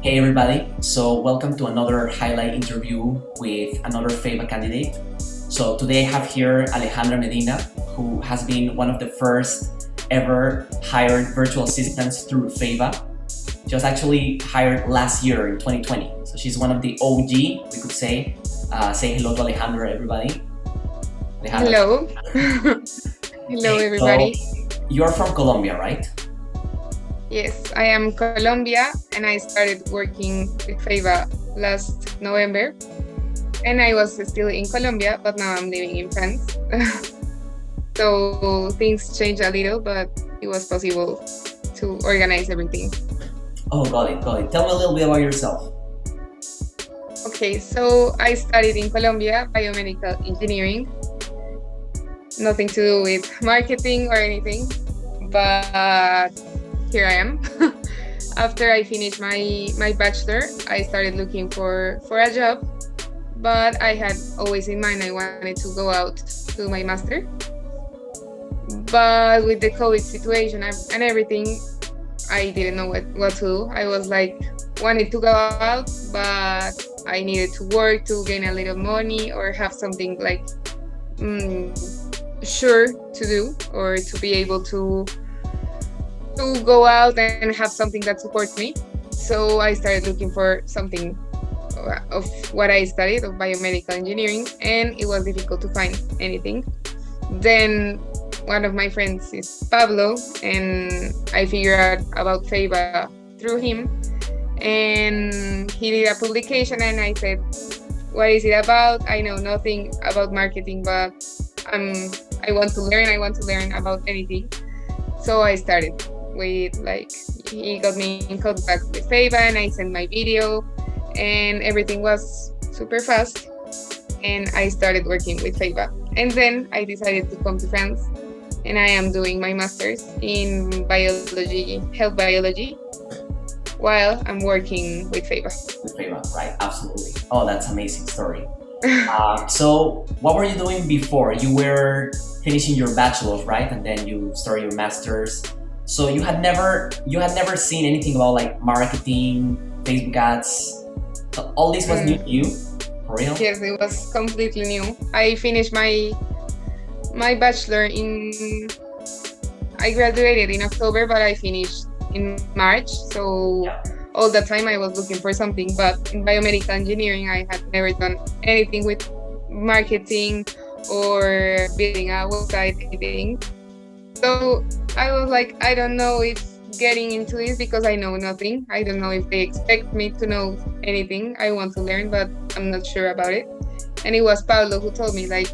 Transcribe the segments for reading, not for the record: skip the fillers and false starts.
Hey everybody, so welcome to another highlight interview with another FAVA candidate. So today I have here Alejandra Medina, who has been one of the first ever hired virtual assistants through FAVA. She was actually hired last year in 2020. So she's one of the OG, we could say. Say hello to Alejandra, everybody. Alejandra. Hello. Hello, Okay, everybody. so you're from Colombia, right? Yes, I am Colombia and I started working with FAVA last November. And I was still in Colombia, but now I'm living in France. So things changed a little, but it was possible to organize everything. Oh, got it. Tell me a little bit about yourself. Okay, so I studied in Colombia biomedical engineering. Nothing to do with marketing or anything, but here I am. After I finished my bachelor, I started looking for a job, but I had always in mind I wanted to go out to my master. But with the COVID situation and everything, I didn't know what to do. I was like, wanted to go out, but I needed to work to gain a little money or have something like sure to do, or to be able to go out and have something that supports me. So I started looking for something of what I studied, of biomedical engineering, and it was difficult to find anything. Then one of my friends is Pablo, and I figured out about FAVA through him, and he did a publication, and I said, what is it about? I know nothing about marketing, but I want to learn about anything. So I started with, he got me in contact with FAVA, and I sent my video, and everything was super fast, and I started working with FAVA. And then I decided to come to France, and I am doing my master's in health biology, while I'm working with FAVA. With FAVA, right? Absolutely. Oh, that's an amazing story. So what were you doing before? You were finishing your bachelor's, right? And then you started your master's. So you had never seen anything about like marketing, Facebook ads. So all this was new to you, for real? Yes, it was completely new. I finished my bachelor I graduated in October, but I finished in March. So all the time I was looking for something. But in biomedical engineering, I had never done anything with marketing or building a website, anything. So I was like, I don't know if getting into this, because I know nothing. I don't know if they expect me to know anything. I want to learn, but I'm not sure about it. And it was Pablo who told me, like,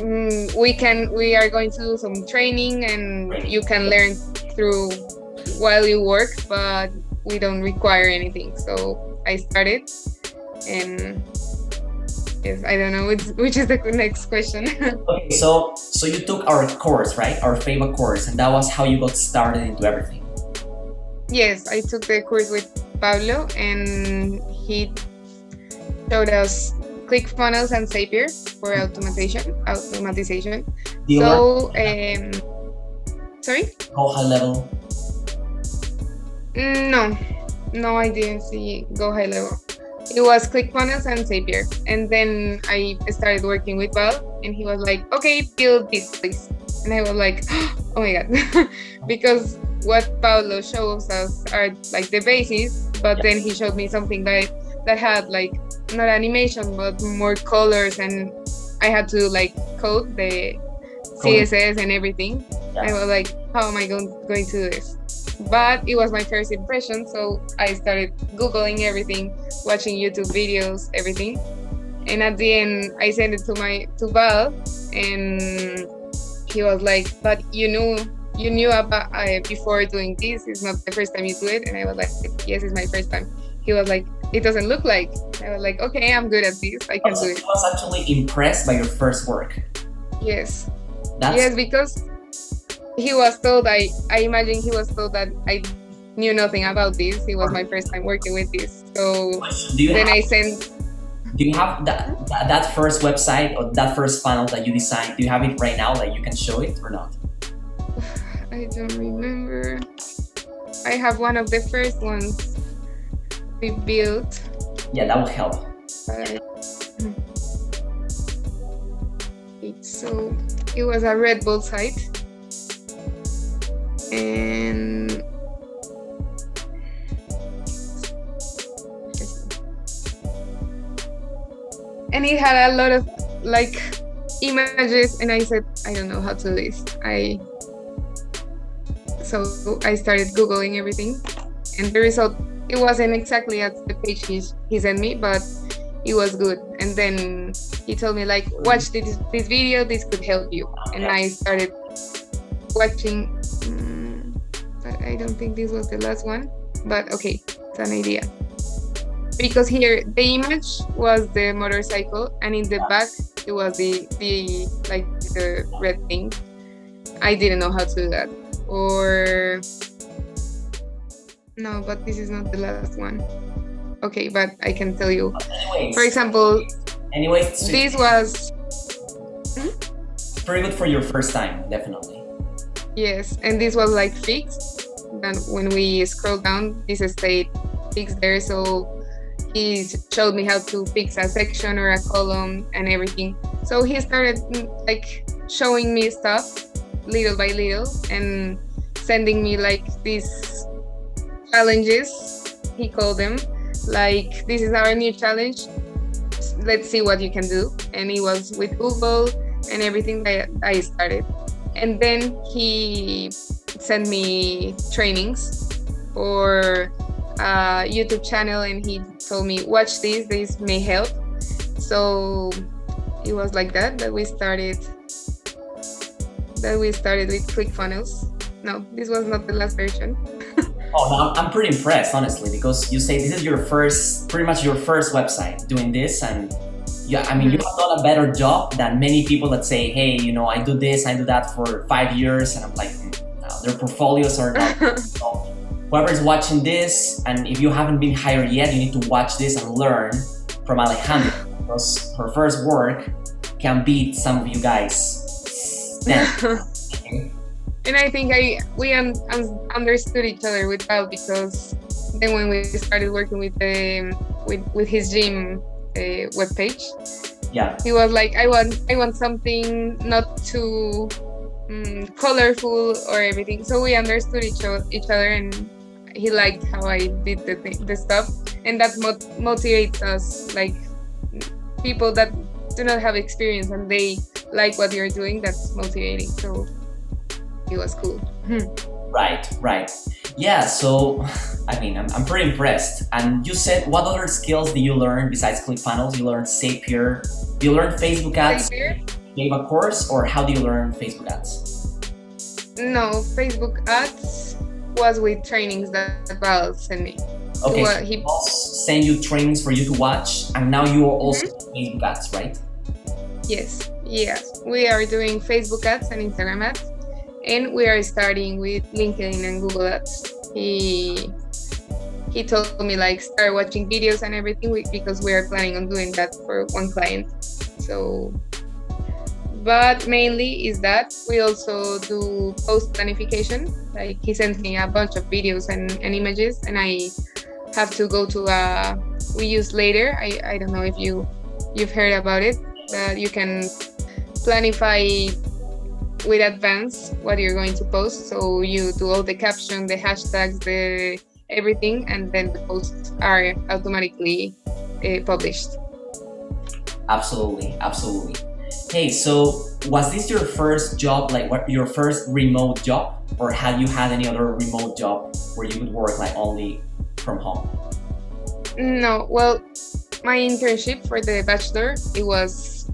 we are going to do some training, and you can learn through while you work, but we don't require anything. So I started, and yes, I don't know which is the next question. Okay, so you took our course, right? Our FAVA course, and that was how you got started into everything. Yes, I took the course with Pablo, and he showed us ClickFunnels and Zapier for automatization. So, sorry? How high level? No, I didn't see Go High Level. It was ClickFunnels and Zapier. And then I started working with Val, and he was like, okay, build this, please. And I was like, oh my God. Because what Paulo shows us are like the basis, but then he showed me something that had like not animation, but more colors, and I had to like code the CSS and everything. I was like, how am I going to do this? But it was my first impression, so I started Googling everything, watching YouTube videos, everything. And at the end, I sent it to Val, and he was like, but you knew about before doing this. It's not the first time you do it. And I was like, yes, it's my first time. He was like, it doesn't look like. I was like, okay, I'm good at this. I can do it. He was actually impressed by your first work. Yes. Yes, because he was told, I imagine he was told that I knew nothing about this. It was my first time working with this. So then I sent. Do you have that first website or that first funnel that you designed? Do you have it right now that you can show it or not? I don't remember. I have one of the first ones. we built. Yeah, that will help. Uh, so it was a Red Bull site, and it had a lot of like images, and I said, I don't know how to do this. So I started Googling everything, and the result, it wasn't exactly as the page he sent me, but it was good. And then he told me like, watch this video, this could help you. And I started watching, but I don't think this was the last one, but okay, it's an idea. Because here the image was the motorcycle, and in the back it was the like the red thing. I didn't know how to do that. Or no, but this is not the last one. Okay, but I can tell you. Anyways, for example, this was very good for your first time, definitely. Yes, and this was like fixed. Then when we scroll down, this stayed fixed there. So he showed me how to fix a section or a column and everything. So he started like showing me stuff little by little and sending me like these challenges, he called them. Like, this is our new challenge, let's see what you can do. And it was with Google and everything that I started. And then he sent me trainings for a YouTube channel, and he told me, watch this may help. So it was like that we started with ClickFunnels. No, this was not the last version. Oh, no, I'm pretty impressed, honestly, because you say this is pretty much your first website doing this, and yeah, I mean, you have done a better job than many people that say, hey, I do this, I do that for 5 years, and I'm like, no, their portfolios are not. So whoever's watching this, and if you haven't been hired yet, you need to watch this and learn from Alejandra, because her first work can beat some of you guys. And I think we understood each other with that, because then when we started working with his gym webpage, yeah, he was like, I want something not too colorful or everything. So we understood each other, and he liked how I did the stuff, and that motivates us, like people that do not have experience and they like what you're doing. That's motivating. So it was cool. Right. Yeah, so I mean, I'm pretty impressed. And you said, what other skills did you learn besides ClickFunnels? You learned Zapier. Do you learn Facebook ads? Gave a course, or how do you learn Facebook ads? No, Facebook ads was with trainings that Val sent me. Okay, so he sent you trainings for you to watch, and now you are also doing Facebook ads, right? Yes. We are doing Facebook ads and Instagram ads. And we are starting with LinkedIn and Google Ads. He told me like start watching videos and everything because we are planning on doing that for one client. So, but mainly is that we also do post planification. Like he sent me a bunch of videos and images, and I have to go to we use later. I don't know if you've heard about it, that you can planify with advance what you're going to post. So you do all the caption, the hashtags, the everything, and then the posts are automatically published. Absolutely. Hey, so was this your first job, like your first remote job, or had you had any other remote job where you could work like only from home? No, well, my internship for the bachelor, it was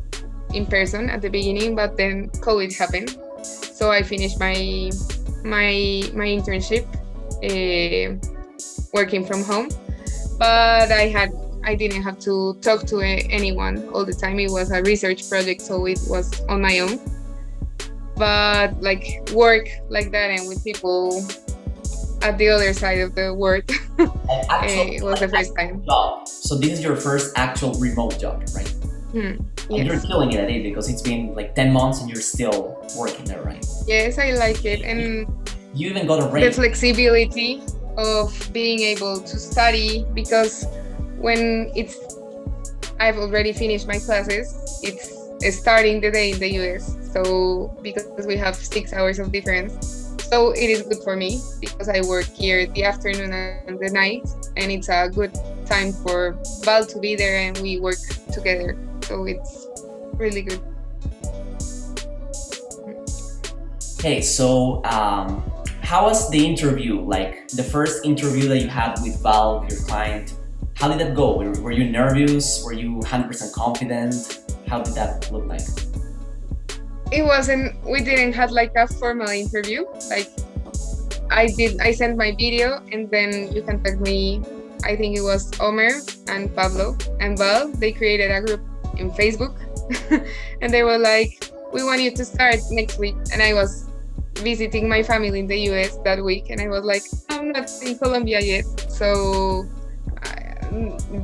in person at the beginning, but then COVID happened, so I finished my internship working from home. But I didn't have to talk to anyone all the time. It was a research project, so it was on my own. But like work like that and with people at the other side of the world, it was the first time. Job. So this is your first actual remote job, right? Yes. You're killing it at it, because it's been like 10 months and you're still working there, right? Yes, I like it. And you even got a raise. The flexibility. of being able to study, because when I've already finished my classes, it's starting the day in the US. So because we have 6 hours of difference, so it is good for me because I work here the afternoon and the night, and it's a good time for Val to be there and we work together. So it's really good. Okay, so how was the interview? Like the first interview that you had with Val, your client, how did that go? Were you nervous? Were you 100% confident? How did that look like? It wasn't, we didn't have like a formal interview. Like I sent my video and then you contacted me. I think it was Omer and Pablo and Val. They created a group in Facebook and they were like, we want you to start next week. And I was visiting my family in the US that week and I was like, I'm not in Colombia yet. So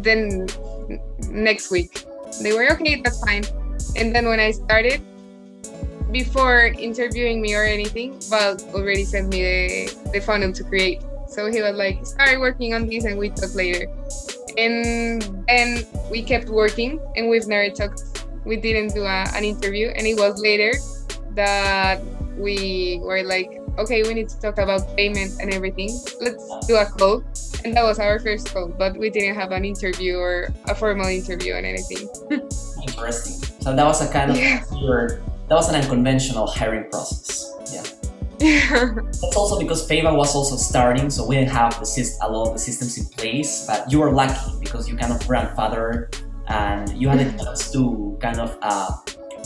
then next week they were okay, that's fine. And then when I started, before interviewing me or anything, Val already sent me the funnel to create. So he was like, start working on this and we talk later. And then we kept working and we've never talked. We didn't do an interview. And it was later that we were like, okay, we need to talk about payment and everything. Let's do a call. And that was our first call, but we didn't have an interview or a formal interview or anything. Interesting. So that was a kind of that was an unconventional hiring process. Yeah. That's also because Feva was also starting, so we didn't have a lot of the systems in place. But you were lucky because you kind of grandfather and you had a chance to kind of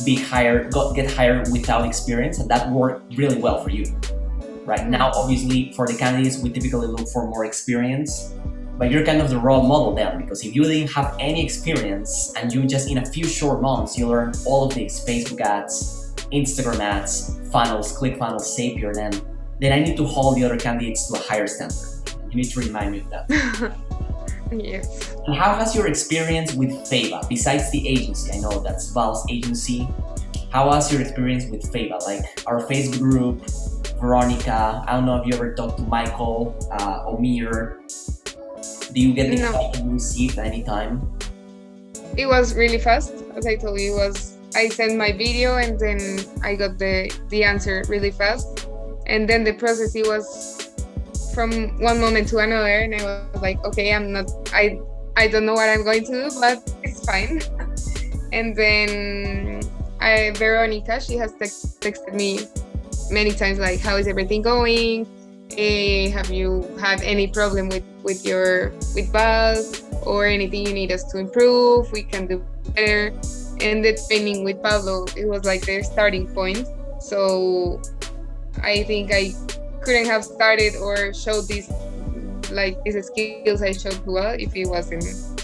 get hired without experience, and that worked really well for you. Right now, obviously, for the candidates, we typically look for more experience, but you're kind of the role model then, because if you didn't have any experience and you just in a few short months, you learn all of these Facebook ads, Instagram ads, funnels, ClickFunnels, Zapier, then I need to hold the other candidates to a higher standard. You need to remind me of that. Yes. And how has your experience with Feva, besides the agency? I know that's Val's agency. How was your experience with Feva? Like our Facebook group, Veronica, I don't know if you ever talked to Michael, Omir. Do you get the feedback you received at any time? It was really fast. As I told you, I sent my video and then I got the answer really fast. And then the process, it was from one moment to another. And I was like, okay, I don't know what I'm going to do, but it's fine. And then Veronica, she has texted me many times, like, how is everything going? Have you had any problem with Val or anything you need us to improve? We can do better. And the training with Pablo, it was like their starting point. So I think I couldn't have started or showed these skills I showed to Val if it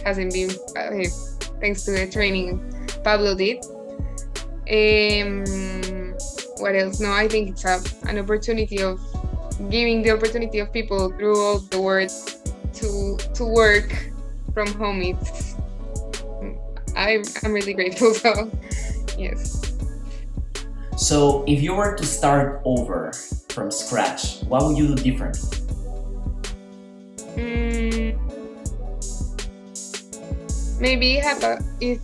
hasn't been thanks to the training Pablo did. What else? No, I think it's an opportunity of giving the opportunity of people through all the world to work from home. I'm really grateful. So yes. So if you were to start over from scratch, what would you do different? Maybe if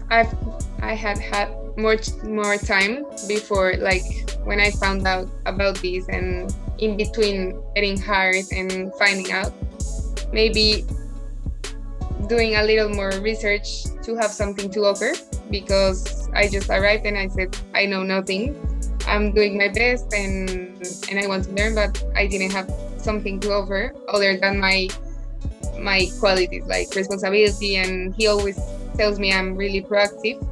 I had more time before, like when I found out about this and in between getting hired and finding out, maybe doing a little more research to have something to offer, because I just arrived and I said, I know nothing. I'm doing my best and I want to learn, but I didn't have something to offer other than my qualities, like responsibility. And he always tells me I'm really proactive,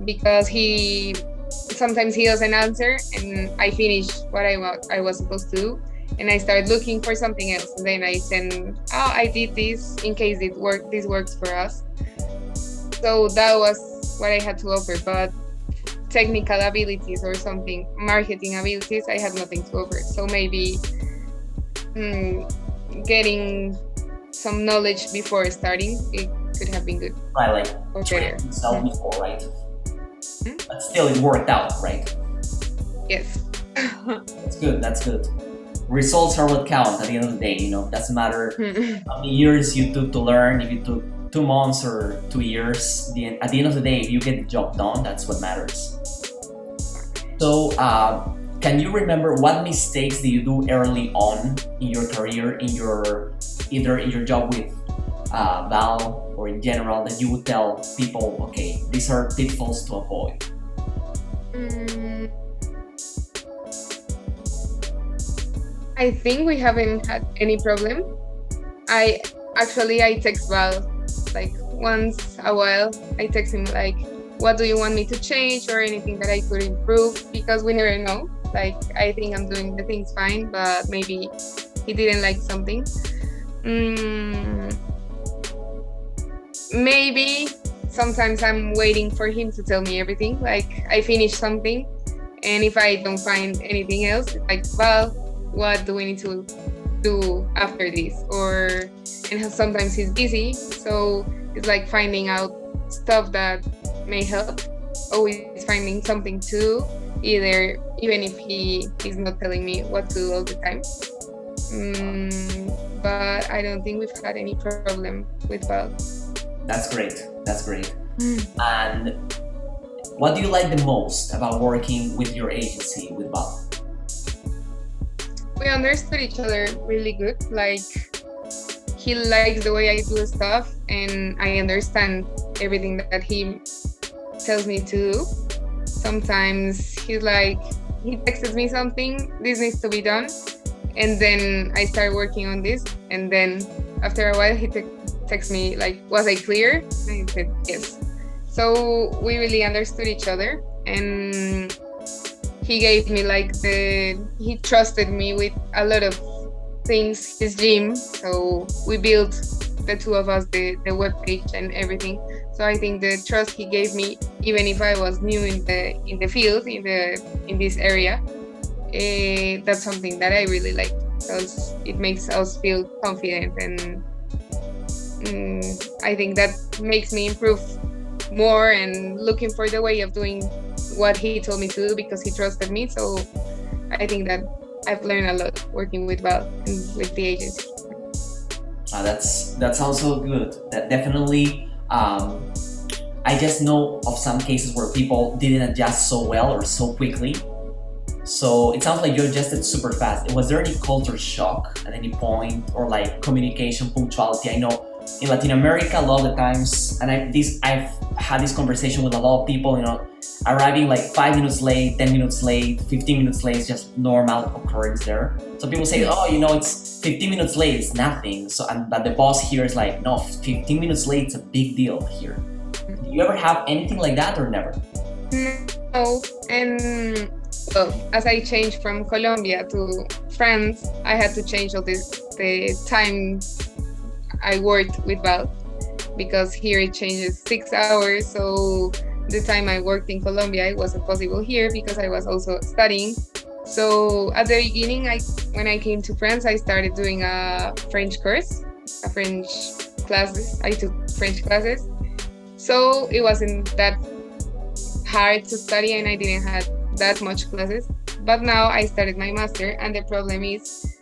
because sometimes he doesn't answer and I finish what I was supposed to do and I start looking for something else, and then I send, I did this in case this works for us. So that was what I had to offer, but technical abilities or something, marketing abilities, I had nothing to offer. So maybe getting some knowledge before starting, it could have been good. Right, like training yourself before, right? But still, it worked out, right? Yes. That's good. results are what count at the end of the day. Doesn't matter how many years you took to learn. If you took 2 months or 2 years, at the end of the day, if you get the job done, that's what matters. So, can you remember what mistakes did you do early on in your career, either in your job with Val or in general, that you would tell people, okay, these are pitfalls to avoid? Mm, I think we haven't had any problem. I I text Val like once a while. I text him like, what do you want me to change or anything that I could improve, because we never know. Like, I think I'm doing the things fine, but maybe he didn't like something. Mm, Maybe sometimes I'm waiting for him to tell me everything. Like, I finish something, and if I don't find anything else, it's like, well, what do we need to do after this? And sometimes he's busy, so it's like finding out stuff that may help. Always finding something to do, even if he is not telling me what to do all the time. But I don't think we've had any problem with Val. That's great. That's great. And what do you like the most about working with your agency, with Val? We understood each other really good. Like, he likes the way I do stuff, and I understand everything that he tells me to do. Sometimes he texts me something, this needs to be done, and then I start working on this, and then after a while he texts me like, was I clear? And I said yes. So we really understood each other, and he gave me he trusted me with a lot of things, his gym. So we built, the two of us, the web page and everything. So I think the trust he gave me, even if I was new in the field, in this area, that's something that I really like, because it makes us feel confident, and I think that makes me improve more and looking for the way of doing what he told me to do, because he trusted me. So I think that I've learned a lot working with Val and with the agency. That's also good. That definitely. I just know of some cases where people didn't adjust so well or so quickly. So it sounds like you adjusted super fast. Was there any culture shock at any point, or like communication punctuality? I know in Latin America a lot of the times, and I've had this conversation with a lot of people, arriving like 5 minutes late, 10 minutes late, 15 minutes late is just normal occurrence there. So people say, oh, it's 15 minutes late, it's nothing. But the boss here is like, no, 15 minutes late is a big deal here. Do you ever have anything like that, or never? No, and as I changed from Colombia to France, I had to change all the time I worked with Val, because here it changes 6 hours. So the time I worked in Colombia, it wasn't possible here because I was also studying. So at the beginning, when I came to France, I started doing a French course, I took French classes. So it wasn't that hard to study, and I didn't have that much classes. But now I started my master, and the problem is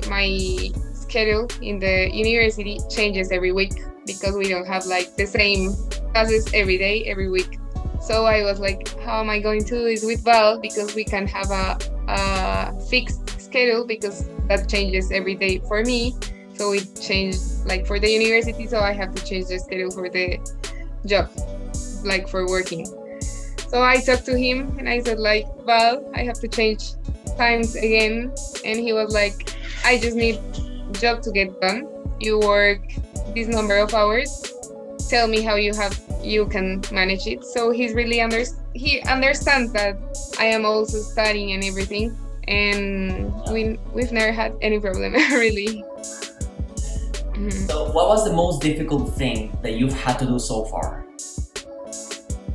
my schedule in the university changes every week, because we don't have like the same classes every day, every week. So I was like, how am I going to do this with Val? Because we can have a fixed schedule, because that changes every day for me. So it changed like for the university, so I have to change the schedule for the job, like for working. So I talked to him and I said like, Val, I have to change times again. And he was like, I just need job to get done. You work this number of hours. Tell me how you can manage it. So he understands that I am also studying and everything, and we've never had any problem really. So what was the most difficult thing that you've had to do so far?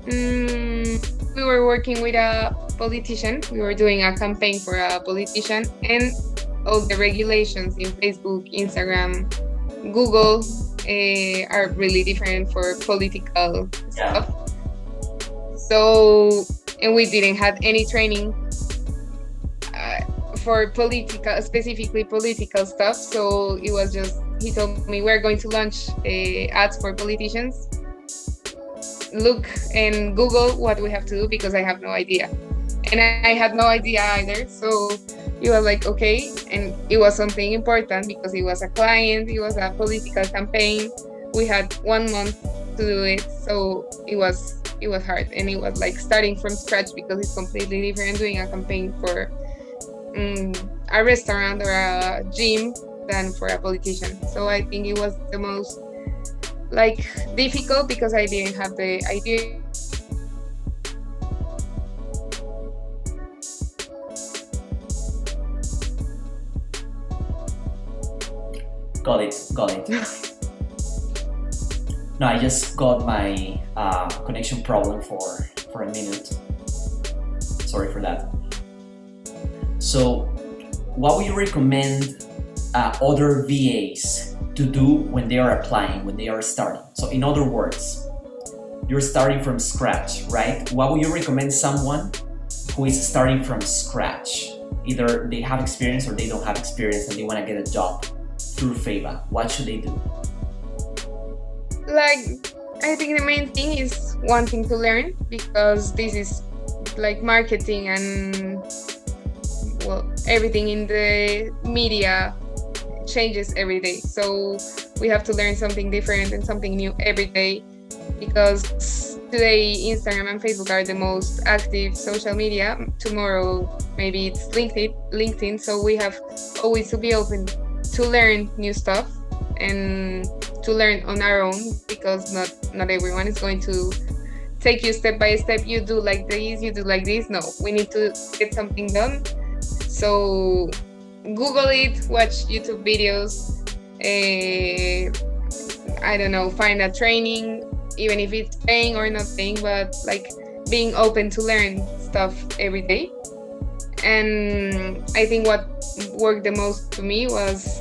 We were working with a politician. We were doing a campaign for a politician, and all the regulations in Facebook, Instagram, Google are really different for political stuff. So, and we didn't have any training for political, specifically political stuff. So it was just, he told me we're going to launch ads for politicians. Look and Google what we have to do because I have no idea. And I had no idea either. So he was like, okay. And it was something important because it was a client, it was a political campaign. We had 1 month to do it. So it was hard. And it was like starting from scratch because it's completely different doing a campaign for a restaurant or a gym than for a politician. So I think it was the most like difficult because I didn't have the idea. Got it, got it. No, I just got my connection problem for a minute. Sorry for that. So, what would you recommend other VAs to do when they are applying, when they are starting? So, in other words, you're starting from scratch, right? What would you recommend someone who is starting from scratch? Either they have experience or they don't have experience and they want to get a job through Feva. What should they do? Like, I think the main thing is wanting to learn because this is like marketing and well, everything in the media changes every day. So we have to learn something different and something new every day because today Instagram and Facebook are the most active social media. Tomorrow maybe it's LinkedIn. So we have always to be open to learn new stuff and to learn on our own because not everyone is going to take you step by step. You do like this, you do like this. No, we need to get something done. So Google it, watch YouTube videos, I don't know, find a training, even if it's paying or not paying, but like being open to learn stuff every day. And I think what worked the most to me was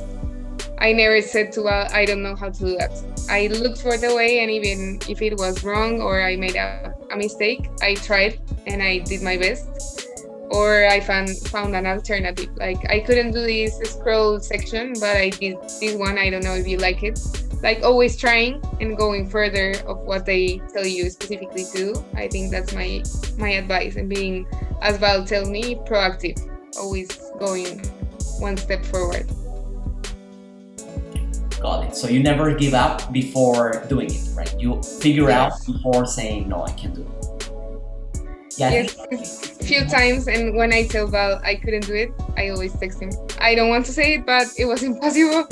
I never said to I don't know how to do that. I looked for the way, and even if it was wrong or I made a mistake, I tried and I did my best. Or I found an alternative. Like I couldn't do this scroll section, but I did this one. I don't know if you like it. Like always trying and going further of what they tell you specifically to do. I think that's my advice, and being, as Val tells me, proactive. Always going one step forward. Got it. So you never give up before doing it, right? You figure out before saying, no, I can't do it. Yeah, yes, a few times, and when I tell Val I couldn't do it, I always text him. I don't want to say it, but it was impossible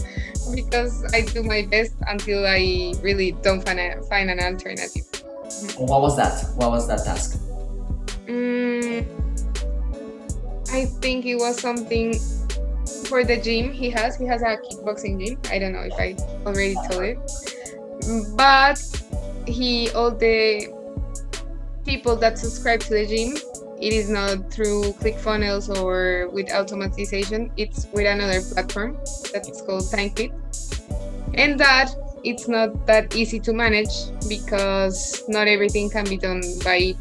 because I do my best until I really don't find an alternative. What was that? What was that task? I think it was something for the gym he has. He has a kickboxing gym. I don't know if I already told it, but all the people that subscribe to the gym, it is not through ClickFunnels or with automatization. It's with another platform that's called TimeFit, and that it's not that easy to manage because not everything can be done by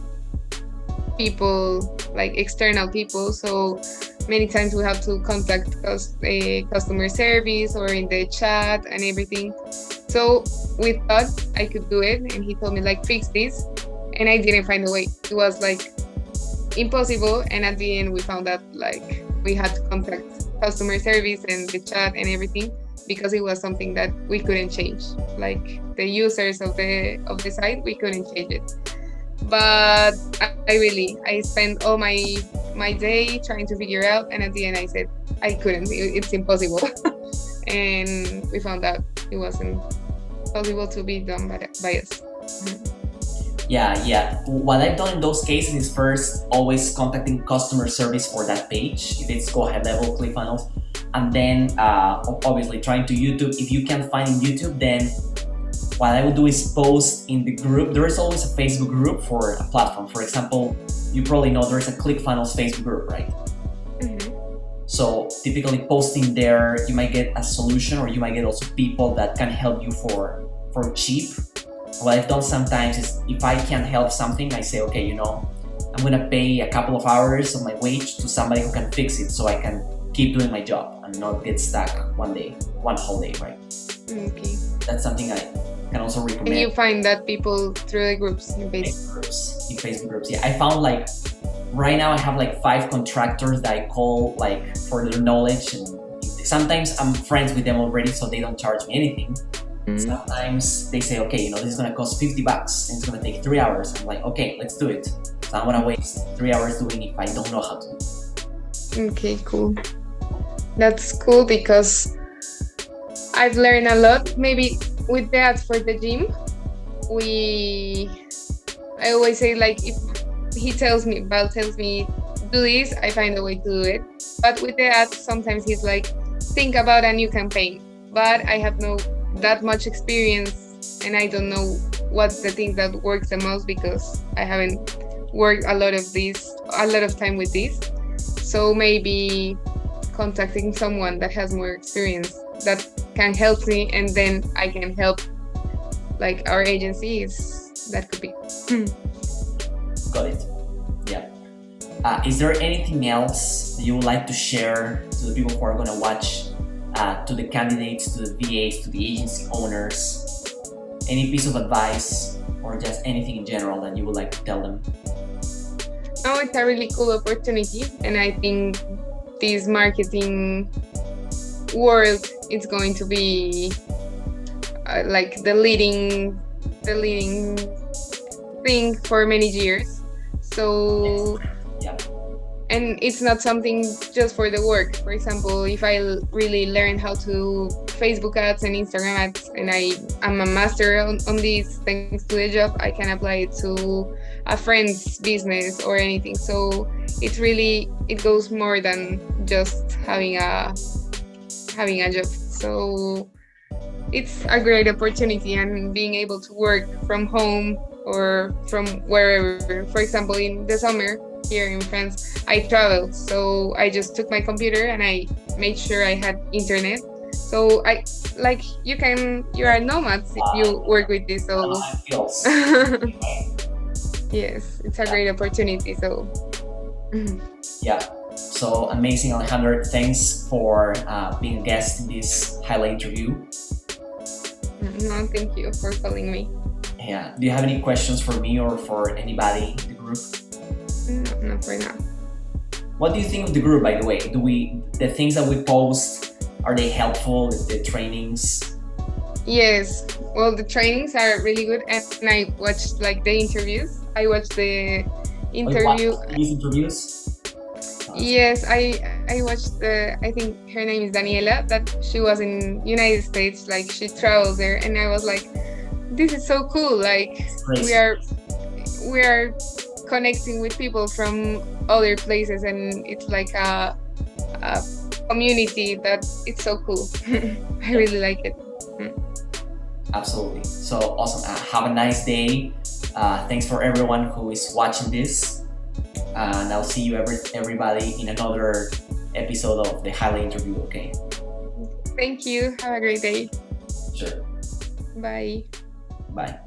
people, like external people. So many times we have to contact customer service or in the chat and everything. So we thought I could do it, and he told me like fix this, and I didn't find a way. It was like impossible, and at the end we found out like we had to contact customer service and the chat and everything because it was something that we couldn't change. Like the users of the site, we couldn't change it. But I spent all my day trying to figure out, and at the end I said I couldn't. It's impossible. And we found out it wasn't possible to be done by us. Yeah. What I've done in those cases is first always contacting customer service for that page, if it's go ahead level ClickFunnels, and then obviously trying to YouTube. If you can't find in YouTube, then what I would do is post in the group. There is always a Facebook group for a platform. For example, you probably know there's a ClickFunnels Facebook group, right? Mm-hmm. So typically posting there, you might get a solution, or you might get also people that can help you for cheap. What I've done sometimes is if I can't help something, I say, okay, I'm gonna pay a couple of hours of my wage to somebody who can fix it, so I can keep doing my job and not get stuck one whole day, right? Okay. That's something I can also recommend. And you find that people through the groups in Facebook groups. Yeah, I found like right now I have like 5 contractors that I call like for their knowledge, and sometimes I'm friends with them already, so they don't charge me anything. Sometimes they say, okay, this is gonna cost $50 and it's gonna take 3 hours. I'm like, okay, let's do it. So I'm gonna waste 3 hours doing it if I don't know how to do it. Okay, cool. That's cool because I've learned a lot. Maybe with that for the gym, I always say like if Val tells me do this, I find a way to do it. But with the ads, sometimes he's like, think about a new campaign. But I have no that much experience and I don't know what's the thing that works the most because I haven't worked a lot of time with this. So maybe contacting someone that has more experience that can help me, and then I can help like our agencies. That could be. Got it. Yeah. Is there anything else that you would like to share to the people who are going to watch, to the candidates, to the VAs, to the agency owners? Any piece of advice or just anything in general that you would like to tell them? Oh, it's a really cool opportunity, and I think this marketing world is going to be like the leading thing for many years. So yeah. And it's not something just for the work. For example, if I really learn how to Facebook ads and Instagram ads, and I'm a master on these thanks to the job, I can apply it to a friend's business or anything. So it goes more than just having a job. So it's a great opportunity, and being able to work from home or from wherever. For example, in the summer here in France, I traveled, so I just took my computer and I made sure I had internet. So you are nomads if you work with this. So yes, it's a great opportunity. So yeah. So amazing, Alejandra. Thanks for being a guest in this highlight interview. No, thank you for calling me. Yeah. Do you have any questions for me or for anybody in the group? No, not right now. What do you think of the group, by the way? The things that we post, are they helpful? The trainings? Yes. Well, the trainings are really good, and I watched like the interviews. I watched the interview. These interviews? Yes, I watched I think her name is Daniela, that she was in United States, like she traveled there, and I was like, this is so cool. Like we are connecting with people from other places, and it's like a community that it's so cool. I really like it. Absolutely. So awesome. Have a nice day. Thanks for everyone who is watching this. And I'll see you everybody in another episode of the highlight interview, okay? Thank you. Have a great day. Sure. Bye. Bye.